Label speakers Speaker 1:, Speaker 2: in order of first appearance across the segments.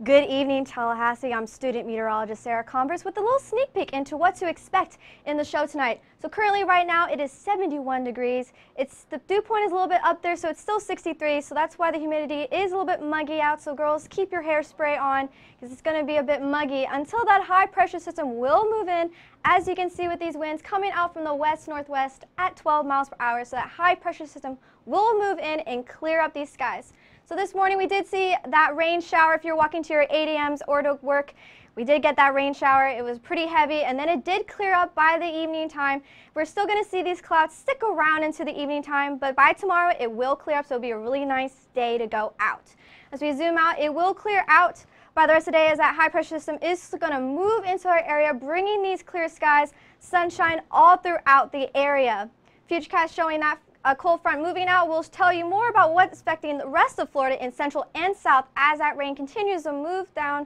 Speaker 1: Good evening, Tallahassee. I'm student meteorologist Sarah Converse with a little sneak peek into what to expect in the show tonight. So currently right now it is 71 degrees. The dew point is a little bit up there, so it's still 63, so that's why the humidity is a little bit muggy out. So girls, keep your hairspray on because it's going to be a bit muggy until that high pressure system will move in. As you can see with these winds coming out from the west-northwest at 12 miles per hour, so that high pressure system will move in and clear up these skies. So this morning we did see that rain shower if you're walking to your 8 a.m.s or to work. We did get that rain shower. It was pretty heavy, and then it did clear up by the evening time. We're still going to see these clouds stick around into the evening time, but by tomorrow it will clear up, so it'll be a really nice day to go out. As we zoom out, it will clear out by the rest of the day as that high pressure system is going to move into our area, bringing these clear skies, sunshine all throughout the area. Futurecast showing that a cold front moving out will tell you more about what's affecting the rest of Florida in central and south as that rain continues to move down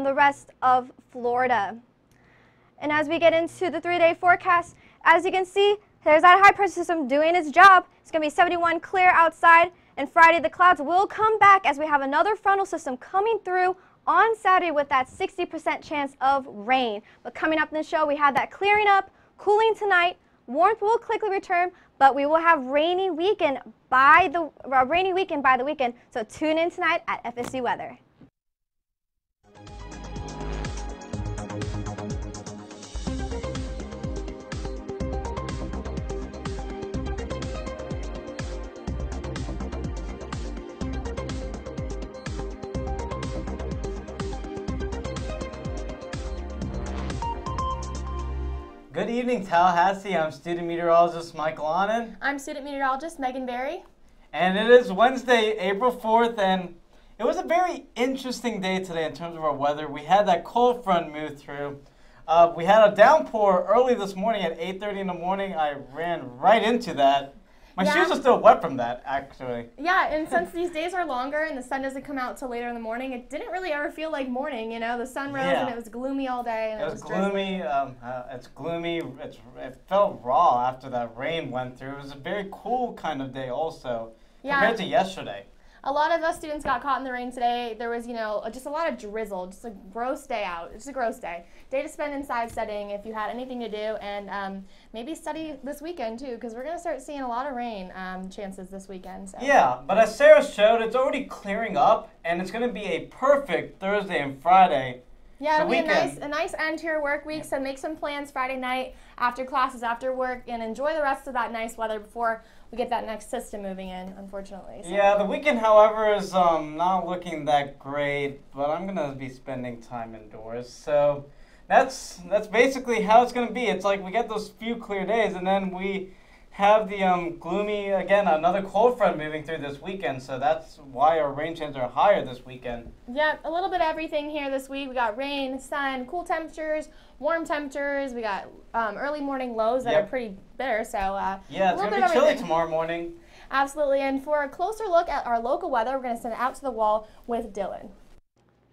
Speaker 1: the rest of Florida. And as we get into the 3-day forecast, as you can see, there's that high pressure system doing its job. It's going to be 71 clear outside, and Friday the clouds will come back as we have another frontal system coming through on Saturday with that 60% chance of rain. But coming up in the show, we have that clearing up, cooling tonight. Warmth will quickly return, but we will have rainy weekend by the weekend. So tune in tonight at FSU Weather.
Speaker 2: Good evening, Tallahassee. I'm student meteorologist Michael Annan.
Speaker 3: I'm student meteorologist Megan Berry.
Speaker 2: And it is Wednesday, April 4th, and it was a very interesting day today in terms of our weather. We had that cold front move through. We had a downpour early this morning at 8:30 in the morning. I ran right into that. My shoes are still wet from that, actually.
Speaker 3: Yeah, and since these days are longer and the sun doesn't come out till later in the morning, it didn't really ever feel like morning, you know? The sun rose and it was gloomy all day. And
Speaker 2: it was gloomy. It's gloomy. It felt raw after that rain went through. It was a very cool kind of day also compared to yesterday.
Speaker 3: A lot of us students got caught in the rain today. There was, just a lot of drizzle, just a gross day out. Just a gross day. Day to spend inside studying if you had anything to do, and maybe study this weekend too, because we're going to start seeing a lot of rain chances this weekend. So.
Speaker 2: Yeah, but as Sarah showed, it's already clearing up, and it's going to be a perfect Thursday and Friday.
Speaker 3: Yeah, it'll be a nice end to your work week, so make some plans Friday night after classes, after work, and enjoy the rest of that nice weather before we get that next system moving in, unfortunately. So.
Speaker 2: Yeah, the weekend, however, is not looking that great, but I'm going to be spending time indoors. So that's basically how it's going to be. It's like we get those few clear days, and then we have the gloomy, again, another cold front moving through this weekend, so that's why our rain chances are higher this weekend.
Speaker 3: Yeah, a little bit of everything here this week. We got rain, sun, cool temperatures, warm temperatures. We got early morning lows that are pretty bitter, so
Speaker 2: yeah, it's going to be chilly tomorrow morning.
Speaker 3: Absolutely, and for a closer look at our local weather, we're going to send it out to the wall with Dylan.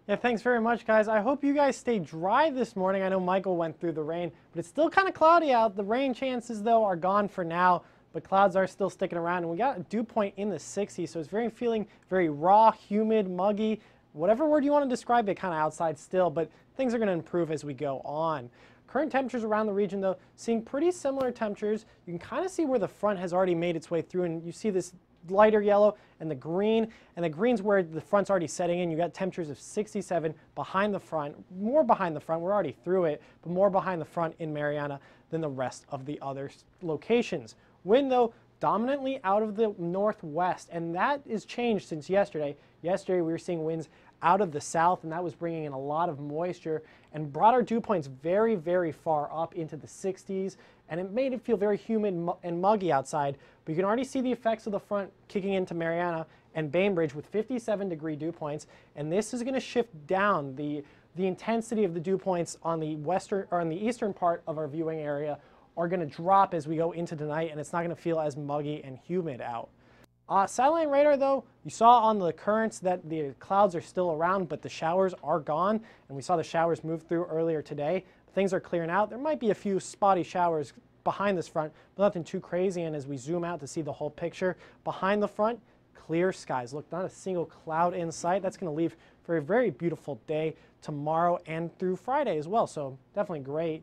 Speaker 4: Yeah, thanks very much, guys. I hope you guys stay dry this morning. I know Michael went through the rain, but it's still kind of cloudy out. The rain chances, though, are gone for now, but clouds are still sticking around. And we got a dew point in the 60s, so it's feeling very raw, humid, muggy, whatever word you want to describe it, kind of outside still, but things are going to improve as we go on. Current temperatures around the region, though, seeing pretty similar temperatures. You can kind of see where the front has already made its way through, and you see this lighter yellow and the green's where the front's already setting in. You got temperatures of 67 behind the front, more behind the front, we're already through it, but more behind the front in Mariana than the rest of the other locations. Wind, though, dominantly out of the northwest, and that is changed since yesterday. Yesterday we were seeing winds out of the south, and that was bringing in a lot of moisture and brought our dew points very, very far up into the 60s, and it made it feel very humid and muggy outside. But you can already see the effects of the front kicking into Mariana and Bainbridge with 57-degree dew points, and this is going to shift down. The intensity of the dew points on the eastern part of our viewing area are going to drop as we go into tonight, and it's not going to feel as muggy and humid out. Satellite radar, though, you saw on the currents that the clouds are still around, but the showers are gone, and we saw the showers move through earlier today. Things are clearing out. There might be a few spotty showers behind this front, but nothing too crazy. And as we zoom out to see the whole picture, behind the front, clear skies. Look, not a single cloud in sight. That's going to leave for a very beautiful day tomorrow and through Friday as well. So definitely great.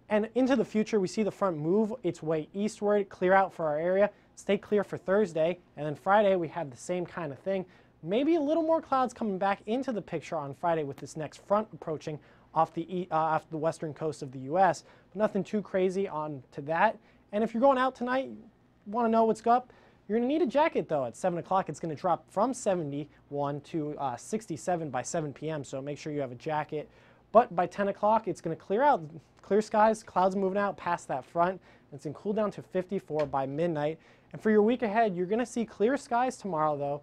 Speaker 4: And into the future, we see the front move its way eastward, clear out for our area, stay clear for Thursday, and then Friday we have the same kind of thing. Maybe a little more clouds coming back into the picture on Friday with this next front approaching off the western coast of the U.S. But nothing too crazy on to that. And if you're going out tonight, you want to know what's up, you're going to need a jacket though. At 7 o'clock, it's going to drop from 71 to 67 by 7 p.m. So make sure you have a jacket. But by 10 o'clock, it's going to clear out. Clear skies, clouds moving out past that front. It's going to cool down to 54 by midnight. And for your week ahead, you're going to see clear skies tomorrow though.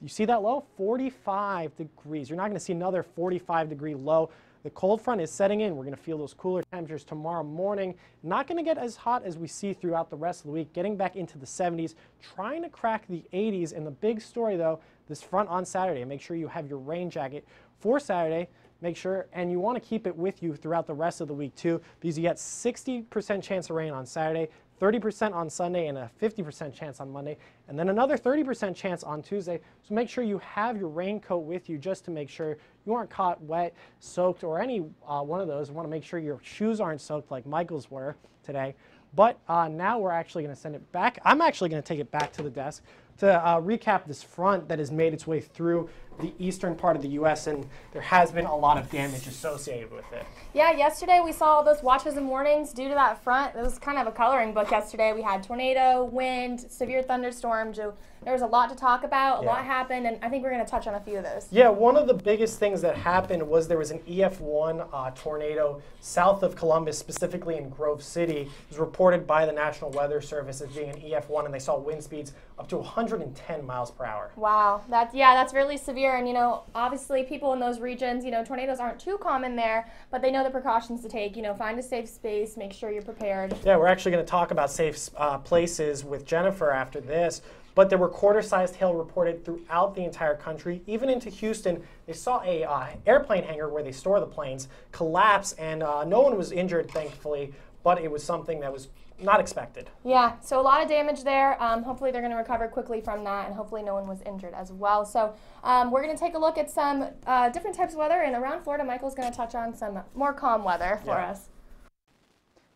Speaker 4: You see that low? 45 degrees. You're not going to see another 45-degree low. The cold front is setting in. We're going to feel those cooler temperatures tomorrow morning. Not going to get as hot as we see throughout the rest of the week. Getting back into the 70s, trying to crack the 80s. And the big story though, this front on Saturday. Make sure you have your rain jacket for Saturday. Make sure, and you want to keep it with you throughout the rest of the week too, because you get 60% chance of rain on Saturday, 30% on Sunday, and a 50% chance on Monday, and then another 30% chance on Tuesday. So make sure you have your raincoat with you just to make sure you aren't caught wet, soaked, or any one of those. You want to make sure your shoes aren't soaked like Michael's were today. But now we're actually going to send it back. I'm actually going to take it back to the desk to recap this front that has made its way through the eastern part of the U.S., and there has been a lot of damage associated with it.
Speaker 3: Yeah, yesterday we saw all those watches and warnings due to that front. It was kind of a coloring book yesterday. We had tornado, wind, severe thunderstorms. There was a lot to talk about, a lot happened, and I think we're going to touch on a few of those.
Speaker 4: Yeah, one of the biggest things that happened was there was an EF1 tornado south of Columbus, specifically in Grove City. It was reported by the National Weather Service as being an EF1, and they saw wind speeds up to 110 miles per hour.
Speaker 3: Wow, that's really severe. And obviously people in those regions, tornadoes aren't too common there, but they know the precautions to take. Find a safe space, make sure you're prepared.
Speaker 4: Yeah, we're actually going to talk about safe places with Jennifer after this. But there were quarter-sized hail reported throughout the entire country. Even into Houston, they saw a airplane hangar where they store the planes collapse, and no one was injured, thankfully, but it was something that was not expected.
Speaker 3: Yeah, so a lot of damage there. Hopefully they're going to recover quickly from that, and hopefully no one was injured as well. So we're going to take a look at some different types of weather, and around Florida, Michael's going to touch on some more calm weather for us.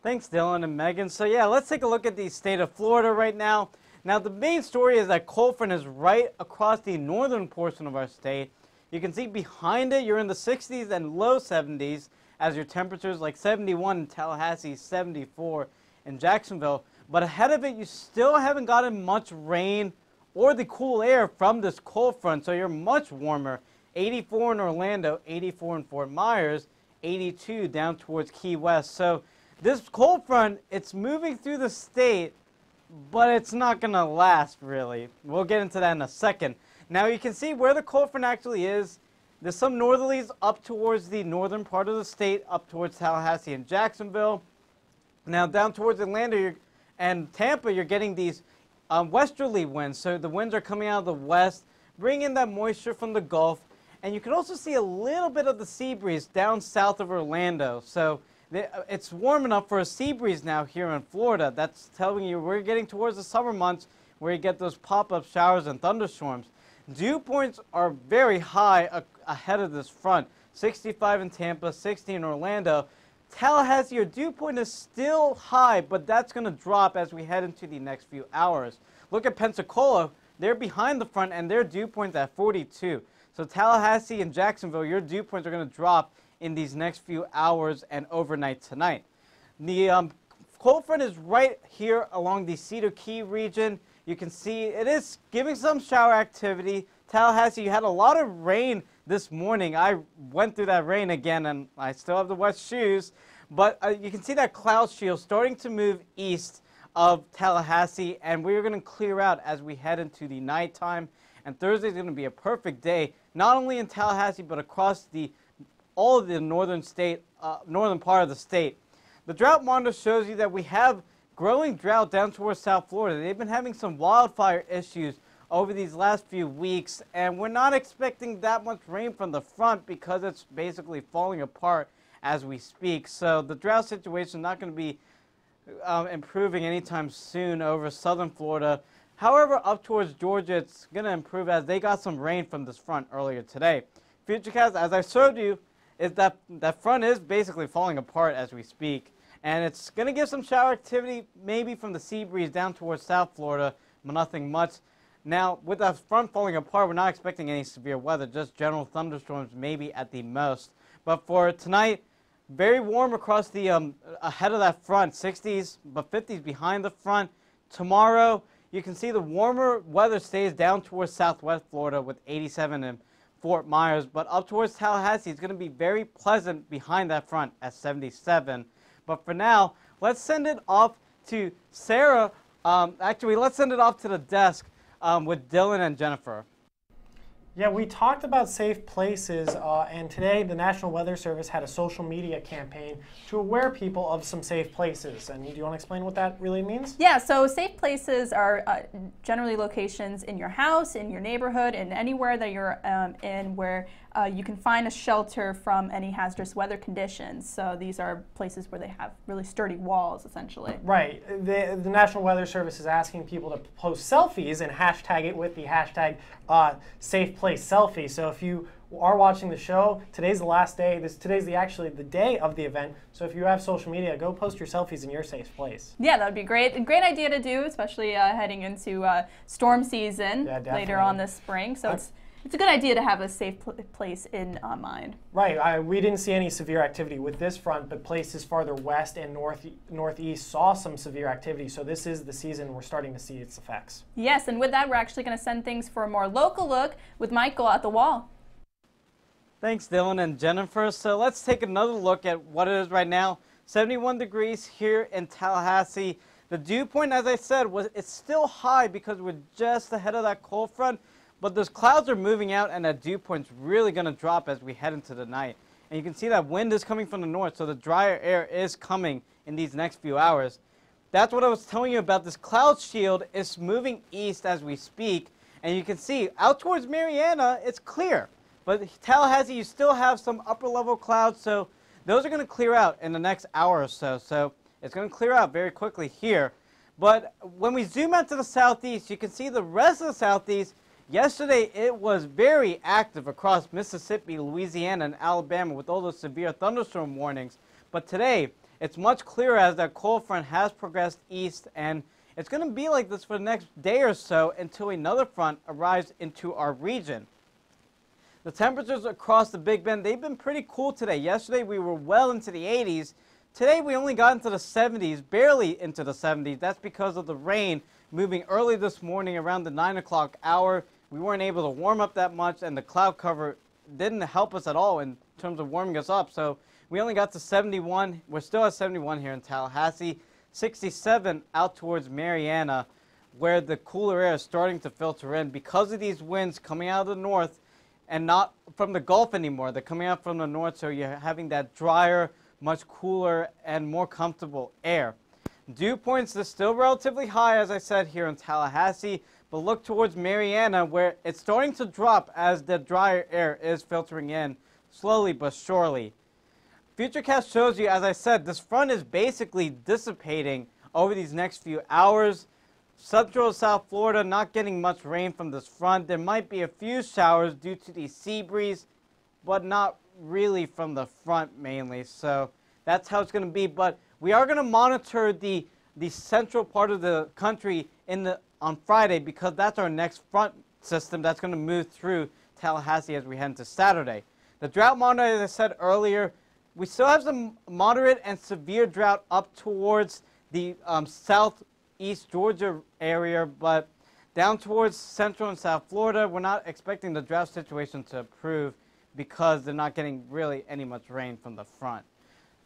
Speaker 2: Thanks, Dylan and Megan. So yeah, let's take a look at the state of Florida right now. Now the main story is that cold front is right across the northern portion of our state. You can see behind it, you're in the 60s and low 70s as your temperatures like 71 in Tallahassee, 74 in Jacksonville. But ahead of it, you still haven't gotten much rain or the cool air from this cold front, so you're much warmer. 84 in Orlando, 84 in Fort Myers, 82 down towards Key West. So this cold front, it's moving through the state, but it's not going to last, really. We'll get into that in a second. Now, you can see where the cold front actually is. There's some northerlies up towards the northern part of the state, up towards Tallahassee and Jacksonville. Now, down towards Atlanta and Tampa, you're getting these westerly winds. So the winds are coming out of the west, bringing that moisture from the Gulf. And you can also see a little bit of the sea breeze down south of Orlando. So it's warm enough for a sea breeze now here in Florida. That's telling you we're getting towards the summer months where you get those pop-up showers and thunderstorms. Dew points are very high ahead of this front. 65 in Tampa, 60 in Orlando. Tallahassee, your dew point is still high, but that's going to drop as we head into the next few hours. Look at Pensacola. They're behind the front, and their dew point's at 42. So Tallahassee and Jacksonville, your dew points are going to drop in these next few hours and overnight tonight. The cold front is right here along the Cedar Key region. You can see it is giving some shower activity. Tallahassee, you had a lot of rain this morning. I went through that rain again, and I still have the wet shoes. But you can see that cloud shield starting to move east of Tallahassee, and we're going to clear out as we head into the nighttime. And Thursday is going to be a perfect day, not only in Tallahassee, but across all of the northern part of the state. The drought monitor shows you that we have growing drought down towards South Florida. They've been having some wildfire issues over these last few weeks, and we're not expecting that much rain from the front because it's basically falling apart as we speak. So the drought situation is not going to be improving anytime soon over southern Florida. However, up towards Georgia, it's going to improve as they got some rain from this front earlier today. Futurecast, as I showed you, is that front is basically falling apart as we speak. And it's going to give some shower activity maybe from the sea breeze down towards South Florida, but nothing much. Now, with that front falling apart, we're not expecting any severe weather, just general thunderstorms maybe at the most. But for tonight, very warm across the ahead of that front, 60s, but 50s behind the front. Tomorrow, you can see the warmer weather stays down towards southwest Florida with 87 in Fort Myers, but up towards Tallahassee, it's going to be very pleasant behind that front at 77. But for now, let's send it off to Sarah. Actually, let's send it off to the desk with Dylan and Jennifer.
Speaker 4: Yeah, we talked about safe places, and today the National Weather Service had a social media campaign to aware people of some safe places. And do you want to explain what that really means?
Speaker 5: Yeah, so safe places are generally locations in your house, in your neighborhood, and anywhere that you're in where you can find a shelter from any hazardous weather conditions. So these are places where they have really sturdy walls, essentially.
Speaker 4: Right. The National Weather Service is asking people to post selfies and hashtag it with the hashtag safe place selfie. So if you are watching the show, today's the last day. Today's actually the day of the event. So if you have social media, go post your selfies in your safe place.
Speaker 5: Yeah, that would be great. A great idea to do, especially heading into storm season later on this spring. So it's a good idea to have a safe place in mind.
Speaker 4: Right. We didn't see any severe activity with this front, but places farther west and northeast saw some severe activity. So this is the season we're starting to see its effects.
Speaker 5: Yes, and with that, we're actually going to send things for a more local look with Michael at the wall.
Speaker 2: Thanks, Dylan and Jennifer. So let's take another look at what it is right now. 71 degrees here in Tallahassee. The dew point, as I said, it's still high because we're just ahead of that cold front. But those clouds are moving out, and that dew point's really going to drop as we head into the night. And you can see that wind is coming from the north, so the drier air is coming in these next few hours. That's what I was telling you about. This cloud shield is moving east as we speak. And you can see out towards Mariana, it's clear. But Tallahassee, you still have some upper level clouds, so those are going to clear out in the next hour or so. So it's going to clear out very quickly here. But when we zoom out to the southeast, you can see the rest of the southeast. Yesterday, it was very active across Mississippi, Louisiana, and Alabama with all those severe thunderstorm warnings. But today, it's much clearer as that cold front has progressed east, and it's going to be like this for the next day or so until another front arrives into our region. The temperatures across the Big Bend, they've been pretty cool today. Yesterday, we were well into the 80s. Today, we only got into the 70s, barely into the 70s. That's because of the rain moving early this morning around the 9 o'clock hour. We weren't able to warm up that much, and the cloud cover didn't help us at all in terms of warming us up. So we only got to 71. We're still at 71 here in Tallahassee. 67 out towards Mariana, where the cooler air is starting to filter in because of these winds coming out of the north and not from the Gulf anymore. They're coming out from the north, so you're having that drier, much cooler, and more comfortable air. Dew points are still relatively high, as I said, here in Tallahassee. But look towards Mariana, where it's starting to drop as the drier air is filtering in, slowly but surely. Futurecast shows you, as I said, this front is basically dissipating over these next few hours. Central South Florida not getting much rain from this front. There might be a few showers due to the sea breeze, but not really from the front mainly. So that's how it's going to be. But we are going to monitor the central part of the country on Friday, because that's our next front system that's going to move through Tallahassee as we head into Saturday. The drought monitor, as I said earlier, we still have some moderate and severe drought up towards the southeast Georgia area, but down towards central and south Florida, we're not expecting the drought situation to improve because they're not getting really any much rain from the front.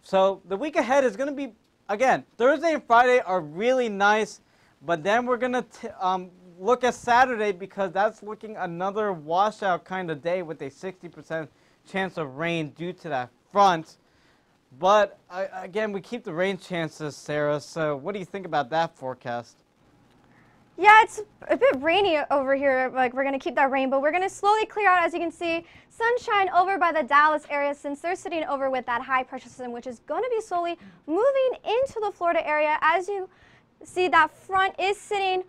Speaker 2: So the week ahead is going to be, again, Thursday and Friday are really nice. But then we're going to look at Saturday, because that's looking another washout kind of day with a 60% chance of rain due to that front. But again, we keep the rain chances, Sarah. So what do you think about that forecast?
Speaker 1: Yeah, it's a bit rainy over here. Like, we're going to keep that rain, but we're going to slowly clear out. As you can see, sunshine over by the Dallas area, since they're sitting over with that high pressure system, which is going to be slowly moving into the Florida area. As you see, that front is sitting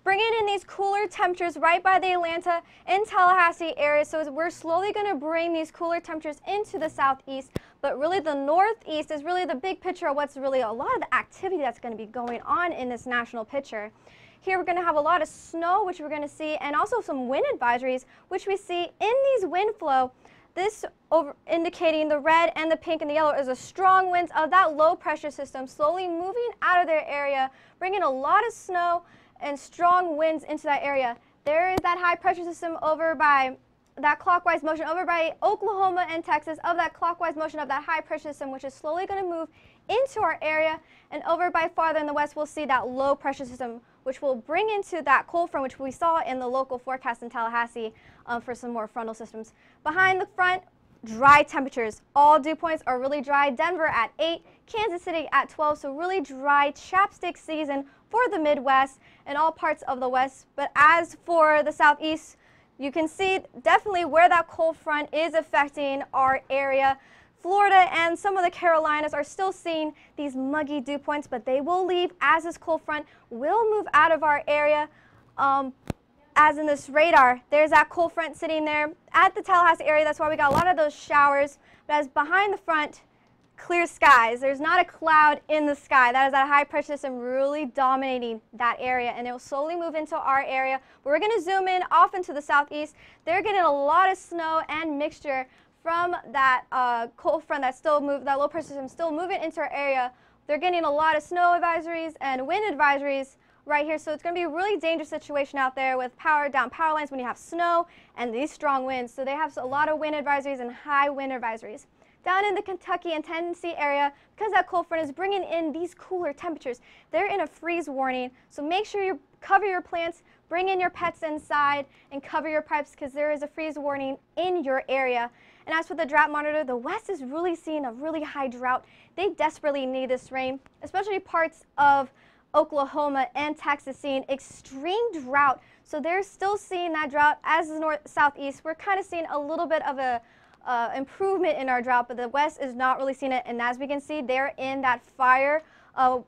Speaker 1: bringing in these cooler temperatures right by the Atlanta and Tallahassee area. So we're slowly going to bring these cooler temperatures into the southeast, but really the northeast is really the big picture of what's really a lot of the activity that's going to be going on in this national picture. Here we're going to have a lot of snow, which we're going to see, and also some wind advisories, which we see in these wind flow. This indicating the red and the pink and the yellow is a strong winds of that low pressure system slowly moving out of their area, bringing a lot of snow and strong winds into that area. There is that high pressure system over by that clockwise motion over by Oklahoma and Texas of that clockwise motion of that high pressure system, which is slowly going to move into our area. And over by farther in the west, we'll see that low pressure system, which will bring into that cold front, which we saw in the local forecast in Tallahassee for some more frontal systems. Behind the front, dry temperatures. All dew points are really dry. Denver at 8, Kansas City at 12, so really dry chapstick season for the Midwest and all parts of the West. But as for the Southeast, you can see definitely where that cold front is affecting our area. Florida and some of the Carolinas are still seeing these muggy dew points, but they will leave as this cold front will move out of our area. As in this radar, there's that cold front sitting there at the Tallahassee area. That's why we got a lot of those showers. But as behind the front, clear skies. There's not a cloud in the sky. That is that high pressure system really dominating that area, and it will slowly move into our area. But we're going to zoom in off into the southeast. They're getting a lot of snow and mixture from that cold front that low pressure system still moving into our area. They're getting a lot of snow advisories and wind advisories right here. So it's going to be a really dangerous situation out there with down power lines when you have snow and these strong winds. So they have a lot of wind advisories and high wind advisories. Down in the Kentucky and Tennessee area, because that cold front is bringing in these cooler temperatures, they're in a freeze warning. So make sure you cover your plants, bring in your pets inside, and cover your pipes because there is a freeze warning in your area. And as for the drought monitor, the West is really seeing a really high drought. They desperately need this rain, especially parts of Oklahoma and Texas seeing extreme drought. So they're still seeing that drought. As the southeast, we're kind of seeing a little bit of a improvement in our drought, but the West is not really seeing it. And as we can see, they're in that fire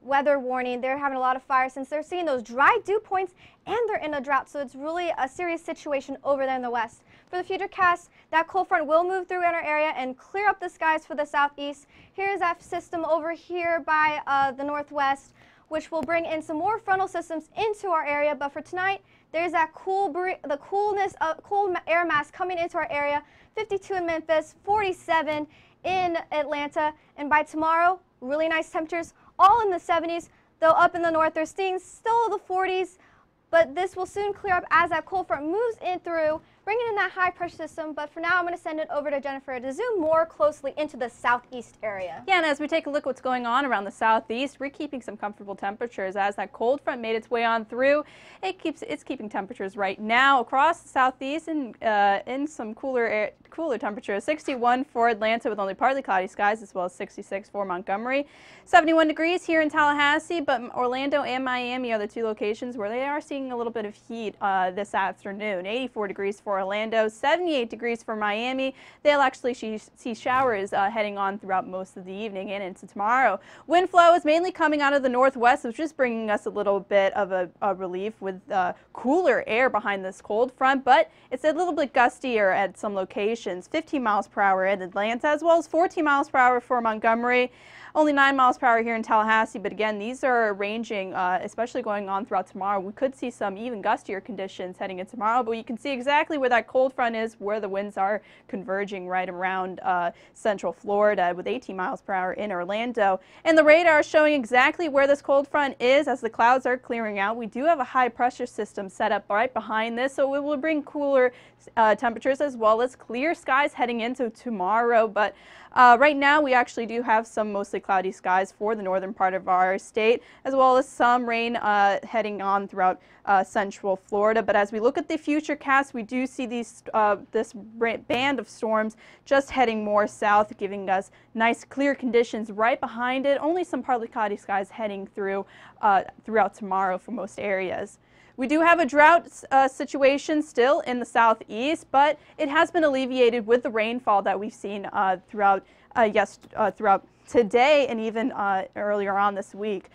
Speaker 1: weather warning. They're having a lot of fire since they're seeing those dry dew points and they're in a drought. So it's really a serious situation over there in the West. For the futurecast, that cold front will move through in our area and clear up the skies for the southeast. Here's that system over here by the northwest, which will bring in some more frontal systems into our area. But for tonight, there's that cool air mass coming into our area. 52 in Memphis, 47 in Atlanta, and by tomorrow, really nice temperatures, all in the 70s. Though up in the north, they're seeing still the 40s, but this will soon clear up as that cold front moves in through, bringing in that high pressure system. But for now, I'm going to send it over to Jennifer to zoom more closely into the southeast area.
Speaker 5: Yeah, and as we take a look what's going on around the southeast, we're keeping some comfortable temperatures as that cold front made its way on through. It's keeping temperatures right now across the southeast and in some cooler temperatures. 61 for Atlanta with only partly cloudy skies, as well as 66 for Montgomery. 71 degrees here in Tallahassee, but Orlando and Miami are the two locations where they are seeing a little bit of heat this afternoon. 84 degrees for Orlando, 78 degrees for Miami. They'll actually see showers heading on throughout most of the evening and into tomorrow. Wind flow is mainly coming out of the northwest, which is bringing us a little bit of a relief with cooler air behind this cold front, but it's a little bit gustier at some locations. 15 miles per hour in Atlanta, as well as 14 miles per hour for Montgomery. Only 9 miles per hour here in Tallahassee, but again, these are ranging, especially going on throughout tomorrow. We could see some even gustier conditions heading into tomorrow, but you can see exactly where that cold front is, where the winds are converging right around central Florida with 18 miles per hour in Orlando. And the radar is showing exactly where this cold front is as the clouds are clearing out. We do have a high pressure system set up right behind this, so it will bring cooler temperatures as well as clear skies heading into tomorrow. But right now we actually do have some mostly cloudy skies for the northern part of our state, as well as some rain heading on throughout central Florida. But as we look at the futurecast, we do see this band of storms just heading more south, giving us nice clear conditions right behind it. Only some partly cloudy skies heading through throughout tomorrow for most areas. We do have a drought situation still in the southeast, but it has been alleviated with the rainfall that we've seen throughout today and even earlier on this week.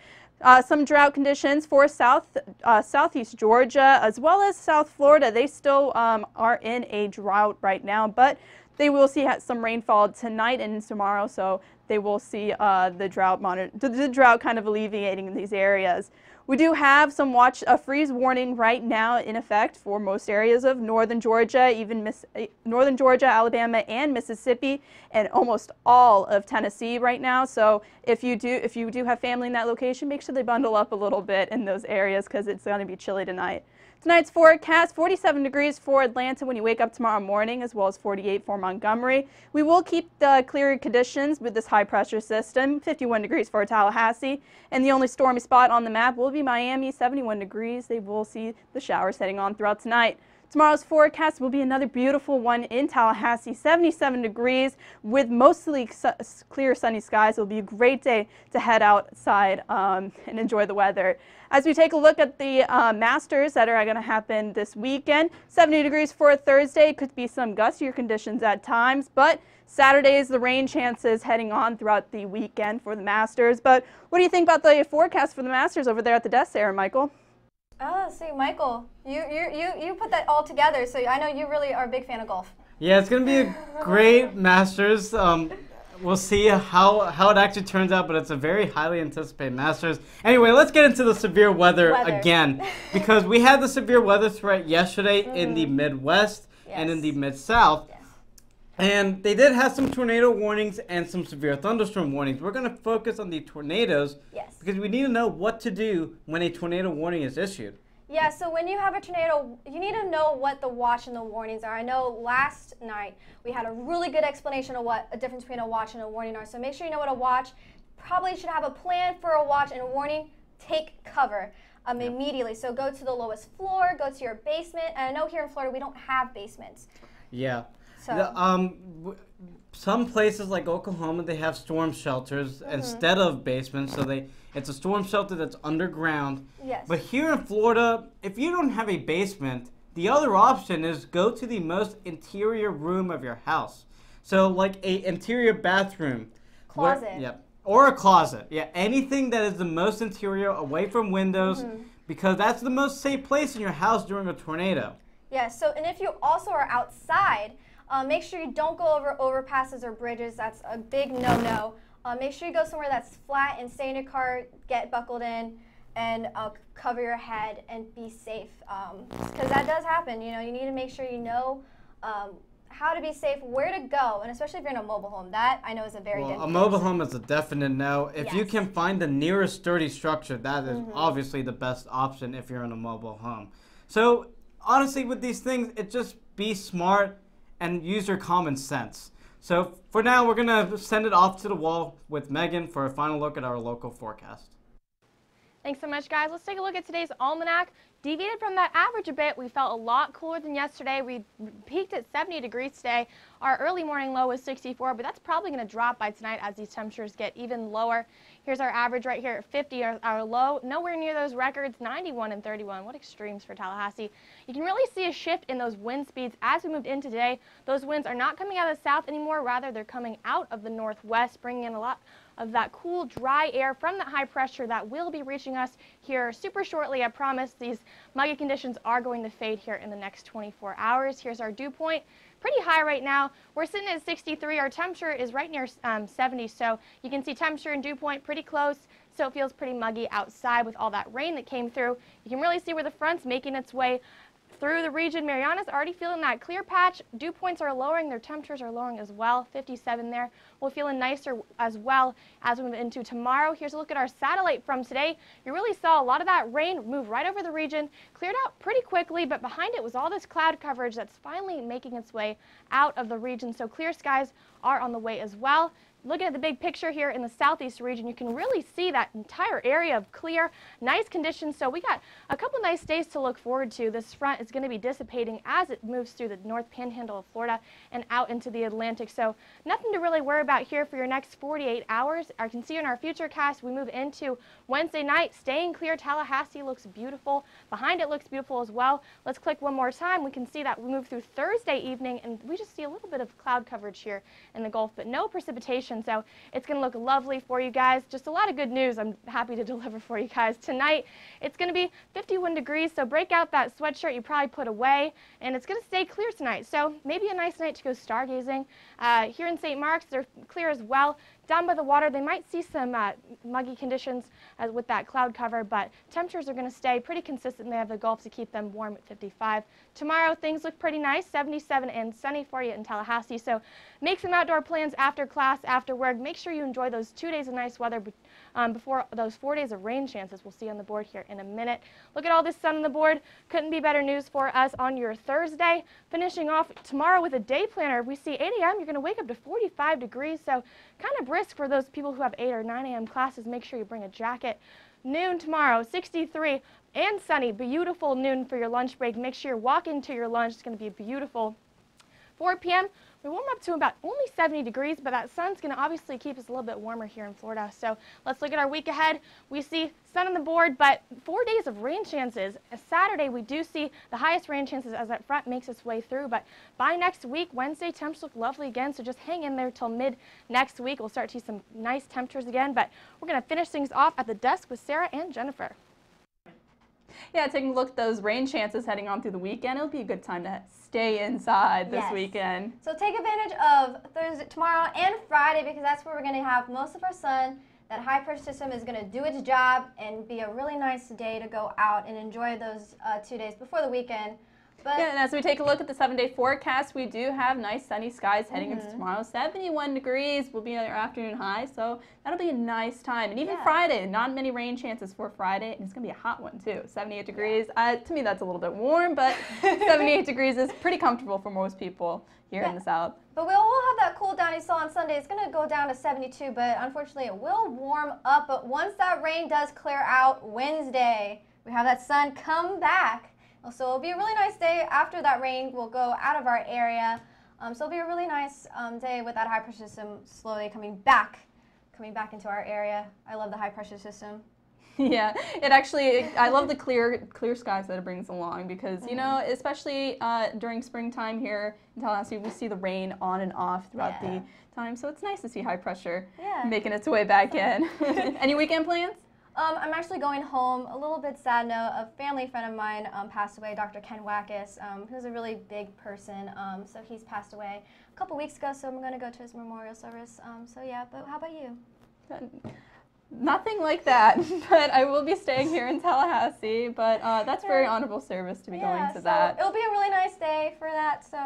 Speaker 5: Some drought conditions for southeast Georgia as well as South Florida. They still are in a drought right now, but they will see some rainfall tonight and tomorrow, so they will see the drought kind of alleviating in these areas. We do have a freeze warning right now in effect for most areas of northern Georgia, even northern Georgia, Alabama, and Mississippi, and almost all of Tennessee right now. So if you do have family in that location, make sure they bundle up a little bit in those areas because it's going to be chilly tonight. Tonight's forecast, 47 degrees for Atlanta when you wake up tomorrow morning, as well as 48 for Montgomery. We will keep the clear conditions with this high pressure system, 51 degrees for Tallahassee. And the only stormy spot on the map will be Miami, 71 degrees. They will see the showers heading on throughout tonight. Tomorrow's forecast will be another beautiful one in Tallahassee, 77 degrees with mostly clear sunny skies. It will be a great day to head outside and enjoy the weather. As we take a look at the Masters that are going to happen this weekend, 70 degrees for Thursday. Could be some gustier conditions at times, but Saturday is the rain chances heading on throughout the weekend for the Masters. But what do you think about the forecast for the Masters over there at the desk there, Michael?
Speaker 1: Oh, see, Michael, you put that all together, so I know you really are a big fan of golf.
Speaker 2: Yeah, it's going to be a great Masters. We'll see how it actually turns out, but it's a very highly anticipated Masters. Anyway, let's get into the severe weather. Again, because we had the severe weather threat yesterday in the Midwest and in the Mid-South. Yes. And they did have some tornado warnings and some severe thunderstorm warnings. We're going to focus on the tornadoes because we need to know what to do when a tornado warning is issued.
Speaker 1: Yeah, so when you have a tornado, you need to know what the watch and the warnings are. I know last night we had a really good explanation of what a difference between a watch and a warning are. So make sure you know what a watch. Probably should have a plan for a watch and a warning. Take cover immediately. So go to the lowest floor, go to your basement. And I know here in Florida we don't have basements.
Speaker 2: Yeah.
Speaker 1: So.
Speaker 2: Some places like Oklahoma, they have storm shelters instead of basements, so it's a storm shelter that's underground.
Speaker 1: Yes.
Speaker 2: But here in Florida, if you don't have a basement, the other option is go to the most interior room of your house. So like a interior bathroom.
Speaker 1: Closet.
Speaker 2: Or a closet. Yeah, anything that is the most interior, away from windows, because that's the most safe place in your house during a tornado.
Speaker 1: Yeah, so, and if you also are outside, make sure you don't go over overpasses or bridges. That's a big no-no. Make sure you go somewhere that's flat and stay in your car, get buckled in, and cover your head and be safe. Because that does happen. You know, you need to make sure you know how to be safe, where to go, and especially if you're in a mobile home. That I know is a very dangerous.
Speaker 2: A mobile home is a definite no. If you can find the nearest sturdy structure, that is obviously the best option if you're in a mobile home. So honestly, with these things, just be smart and use your common sense. So for now, we're going to send it off to the wall with Megan for a final look at our local forecast.
Speaker 3: Thanks so much, guys. Let's take a look at today's almanac. Deviated from that average a bit. We felt a lot cooler than yesterday. We peaked at 70 degrees today. Our early morning low was 64, but that's probably going to drop by tonight as these temperatures get even lower. Here's our average right here at 50, our low. Nowhere near those records, 91 and 31. What extremes for Tallahassee. You can really see a shift in those wind speeds as we moved in today. Those winds are not coming out of the south anymore. Rather, they're coming out of the northwest, bringing in a lot of that cool, dry air from that high pressure that will be reaching us here super shortly. I promise these muggy conditions are going to fade here in the next 24 hours. Here's our dew point. Pretty high right now. We're sitting at 63. Our temperature is right near 70, so you can see temperature and dew point pretty close. So it feels pretty muggy outside with all that rain that came through. You can really see where the front's making its way through the region. Mariana's already feeling that clear patch. Dew points are lowering. Their temperatures are lowering as well. 57 there. We're feeling nicer as well as we move into tomorrow. Here's a look at our satellite from today. You really saw a lot of that rain move right over the region, cleared out pretty quickly, but behind it was all this cloud coverage that's finally making its way out of the region. So clear skies are on the way as well. Looking at the big picture here in the southeast region, you can really see that entire area of clear, nice conditions. So we got a couple nice days to look forward to. This front is going to be dissipating as it moves through the north panhandle of Florida and out into the Atlantic. So nothing to really worry about here for your next 48 hours. I can see in our future cast, we move into Wednesday night, staying clear. Tallahassee looks beautiful. Behind it looks beautiful as well. Let's click one more time. We can see that we move through Thursday evening, and we just see a little bit of cloud coverage here in the Gulf, but no precipitation conditions. So it's going to look lovely for you guys. Just a lot of good news I'm happy to deliver for you guys. Tonight, it's going to be 51 degrees, so break out that sweatshirt you probably put away, and it's going to stay clear tonight. So maybe a nice night to go stargazing. Here in St. Mark's, they're clear as well. Down by the water, they might see some muggy conditions with that cloud cover, but temperatures are going to stay pretty consistent. They have the Gulf to keep them warm at 55. Tomorrow, things look pretty nice, 77 and sunny for you in Tallahassee. So make some outdoor plans after class, after work. Make sure you enjoy those 2 days of nice weather before those 4 days of rain chances we'll see on the board here in a minute. Look at all this sun on the board. Couldn't be better news for us on your Thursday. Finishing off tomorrow with a day planner, we see 8 a.m. You're going to wake up to 45 degrees, so kind of brisk for those people who have 8 or 9 a.m. classes. Make sure you bring a jacket. Noon tomorrow, 63 and sunny. Beautiful noon for your lunch break. Make sure you're walking to your lunch. It's going to be beautiful. 4 p.m. we warm up to about only 70 degrees, but that sun's going to obviously keep us a little bit warmer here in Florida. So let's look at our week ahead. We see sun on the board, but 4 days of rain chances. Saturday, we do see the highest rain chances as that front makes its way through, but by next week, Wednesday, temps look lovely again, so just hang in there till mid next week. We'll start to see some nice temperatures again, but we're going to finish things off at the desk with Sarah and Jennifer.
Speaker 5: Yeah, taking a look at those rain chances heading on through the weekend. It'll be a good time to stay inside this weekend.
Speaker 1: So take advantage of Thursday, tomorrow and Friday, because that's where we're going to have most of our sun. That high pressure system is going to do its job and be a really nice day to go out and enjoy those 2 days before the weekend. But
Speaker 5: yeah, and as we take a look at the 7-day forecast, we do have nice sunny skies heading into tomorrow. 71 degrees will be our afternoon high, so that'll be a nice time. And even Friday, not many rain chances for Friday, and it's going to be a hot one too. 78 degrees. To me, that's a little bit warm, but 78 degrees is pretty comfortable for most people here in the South.
Speaker 1: But we'll have that cool down you saw on Sunday. It's going to go down to 72, but unfortunately it will warm up. But once that rain does clear out Wednesday, we have that sun come back. So it'll be a really nice day after that rain will go out of our area. So it'll be a really nice day with that high pressure system slowly coming back into our area. I love the high pressure system.
Speaker 5: Yeah, I love the clear skies that it brings along because, you know, especially during springtime here in Tallahassee, we see the rain on and off throughout the time. So it's nice to see high pressure making its way back in. Any weekend plans?
Speaker 1: I'm actually going home. A little bit sad note, a family friend of mine passed away, Dr. Ken Wackus, who's a really big person. So he's passed away a couple weeks ago, so I'm going to go to his memorial service. So yeah, but how about you?
Speaker 5: Nothing like that, but I will be staying here in Tallahassee, but that's very honorable service to be going to that.
Speaker 1: It'll be a really nice day for that, so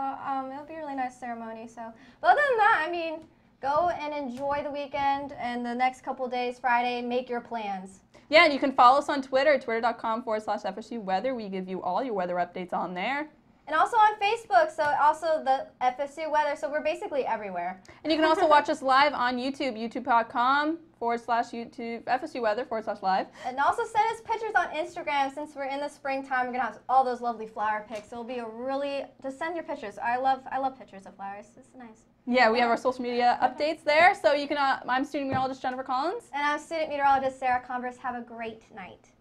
Speaker 1: it'll be a really nice ceremony. So, but other than that, I mean, go and enjoy the weekend and the next couple days, Friday, make your plans.
Speaker 5: Yeah, and you can follow us on Twitter, twitter.com/FSU weather. We give you all your weather updates on there.
Speaker 1: And also on Facebook, so also the FSU weather, so we're basically everywhere.
Speaker 5: And you can also watch us live on YouTube, youtube.com/YouTube FSU weather/live.
Speaker 1: And also send us pictures on Instagram since we're in the springtime. We're going to have all those lovely flower pics. So it'll be a really, just send your pictures. I love pictures of flowers. It's nice.
Speaker 5: Yeah, we have our social media updates there. So you can, I'm student meteorologist Jennifer Collins.
Speaker 1: And I'm student meteorologist Sarah Converse. Have a great night.